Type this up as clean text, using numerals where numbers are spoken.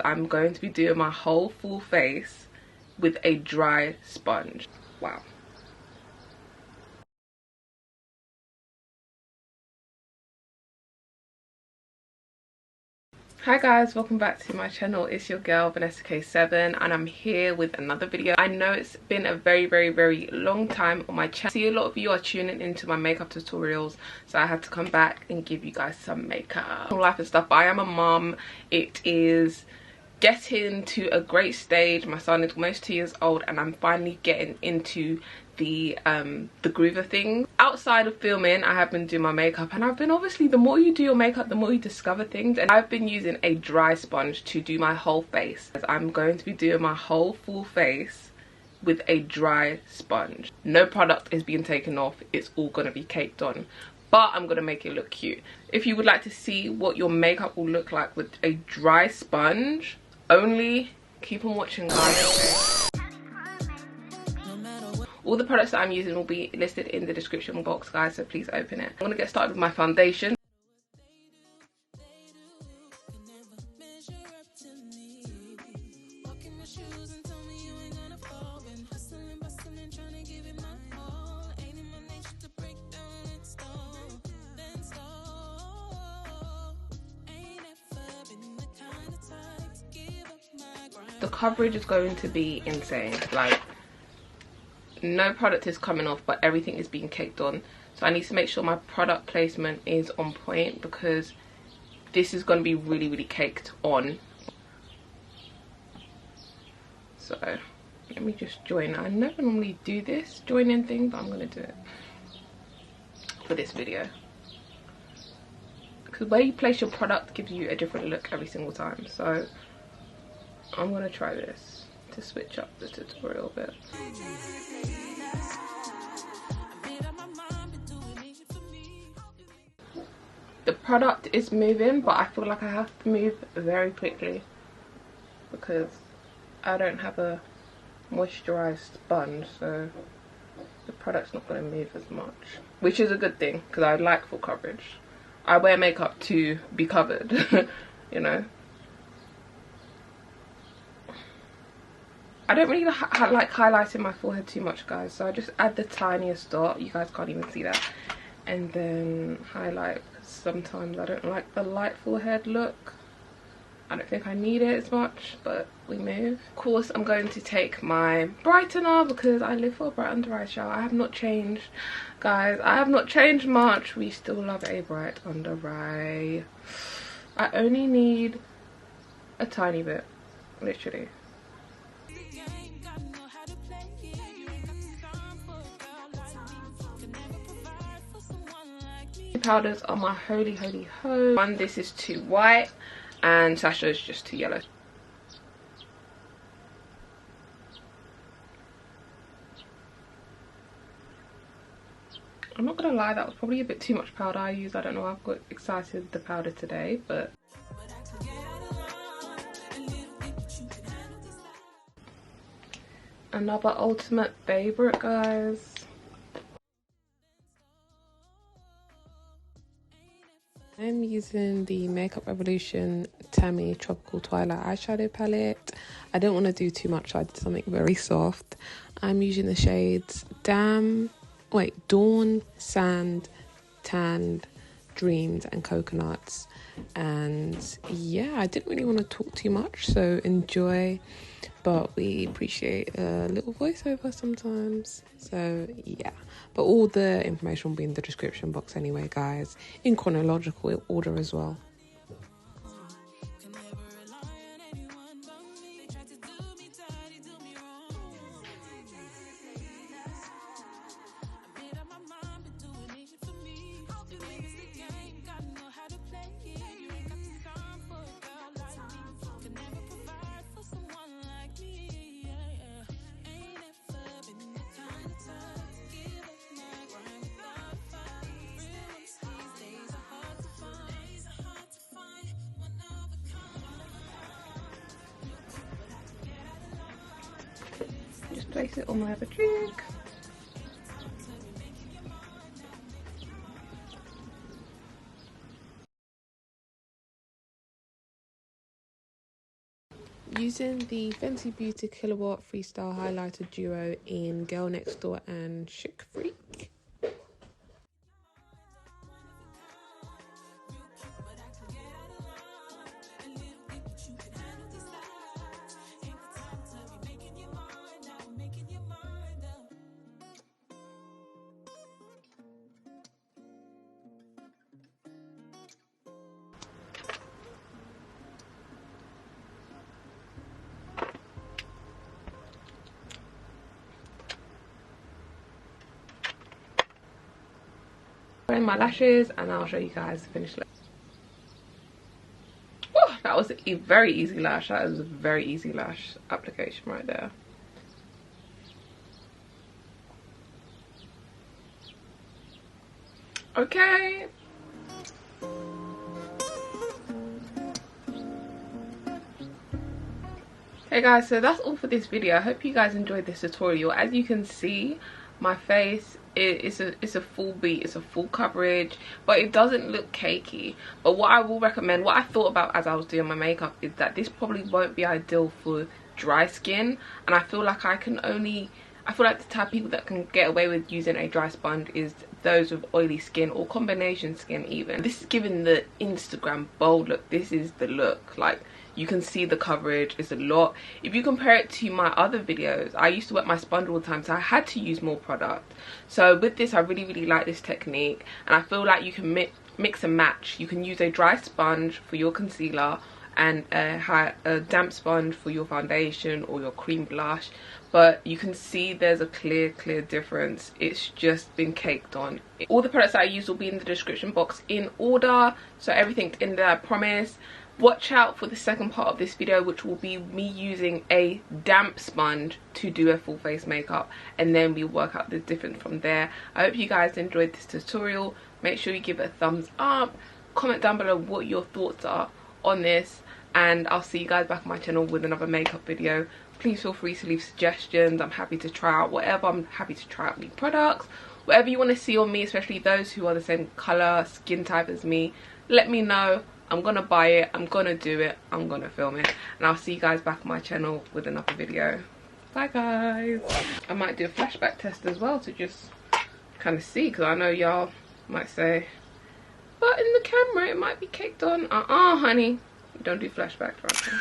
I'm going to be doing my whole full face with a dry sponge. Wow. Hi guys, welcome back to my channel. It's your girl VK7 and I'm here with another video. I know it's been a very long time on my channel. I see a lot of you are tuning into my makeup tutorials, so I had to come back and give you guys some makeup life and stuff. I am a mom. It is getting to a great stage. My son is almost 2 years old and I'm finally getting into the groove of things. Outside of filming, I have been doing my makeup, and I've been, obviously, the more you do your makeup, the more you discover things, and I've been using a dry sponge to do my whole face. I'm going to be doing my whole full face with a dry sponge. No product is being taken off, it's all going to be caked on, but I'm going to make it look cute. If you would like to see what your makeup will look like with a dry sponge only, keep on watching, guys, okay? All the products that I'm using will be listed in the description box, guys, so please open it. I'm going to get started with my foundation. The coverage is going to be insane. Like, no product is coming off, but everything is being caked on, so I need to make sure my product placement is on point, because this is going to be really caked on. So let me just join. I never normally do this joining thing, but I'm going to do it for this video, because where you place your product gives you a different look every single time. So I'm going to try this to switch up the tutorial a bit. The product is moving, but I feel like I have to move very quickly because I don't have a moisturized sponge, so the product's not going to move as much, which is a good thing because I like full coverage. I wear makeup to be covered, you know. I don't really like highlighting my forehead too much, guys, so I just add the tiniest dot. You guys can't even see that. And then highlight, because sometimes I don't like the light forehead look. I don't think I need it as much, but we move. Of course, I'm going to take my brightener because I live for a bright under eye shower. I have not changed, guys. I have not changed much. We still love a bright under eye. I only need a tiny bit, literally. Powders are my holy ho. One, this is too white, and Sasha is just too yellow. I'm not gonna lie, that was probably a bit too much powder I used. I don't know, I've got excited with the powder today, but another ultimate favorite, guys. I'm using the Makeup Revolution Tammi Tropical Twilight eyeshadow palette. I don't want to do too much, so I did something very soft. I'm using the shades Dawn, Sand, Tanned, Dreams and Coconuts. And yeah, I didn't really want to talk too much, so enjoy. But we appreciate a little voiceover sometimes. So yeah, but all the information will be in the description box anyway, guys, in chronological order as well. Place it on my other cheek. Using the Fenty Beauty Kilowatt Freestyle Highlighter Duo in Girl Next Door and Chic Freak. My lashes, and I'll show you guys the finished look. Oh, that was a very easy lash. That was a very easy lash application right there. Okay. Hey guys, so that's all for this video. I hope you guys enjoyed this tutorial. As you can see, my face it's a full beat, it's a full coverage, but it doesn't look cakey. But what I will recommend, what I thought about as I was doing my makeup, is that this probably won't be ideal for dry skin, and I feel like the type of people that can get away with using a dry sponge is those with oily skin or combination skin even. This is giving the Instagram bold look. This is the look. Like, you can see the coverage is a lot. If you compare it to my other videos, I used to wet my sponge all the time, so I had to use more product. So with this, I really like this technique, and I feel like you can mix and match. You can use a dry sponge for your concealer and a damp sponge for your foundation or your cream blush, but you can see there's a clear difference. It's just been caked on. All the products that I use will be in the description box in order, so everything's in there, I promise. Watch out for the second part of this video, which will be me using a damp sponge to do a full face makeup, and then we work out the difference from there. I hope you guys enjoyed this tutorial. Make sure you give it a thumbs up, comment down below what your thoughts are on this, and I'll see you guys back on my channel with another makeup video. Please feel free to leave suggestions. I'm happy to try out whatever. I'm happy to try out new products, whatever you want to see on me, especially those who are the same color skin type as me. Let me know. I'm gonna buy it, I'm gonna do it, I'm gonna film it, and I'll see you guys back on my channel with another video. Bye guys. I might do a flashback test as well to just kind of see, because I know y'all might say, but in the camera it might be caked on. Honey, don't do flashbacks right now.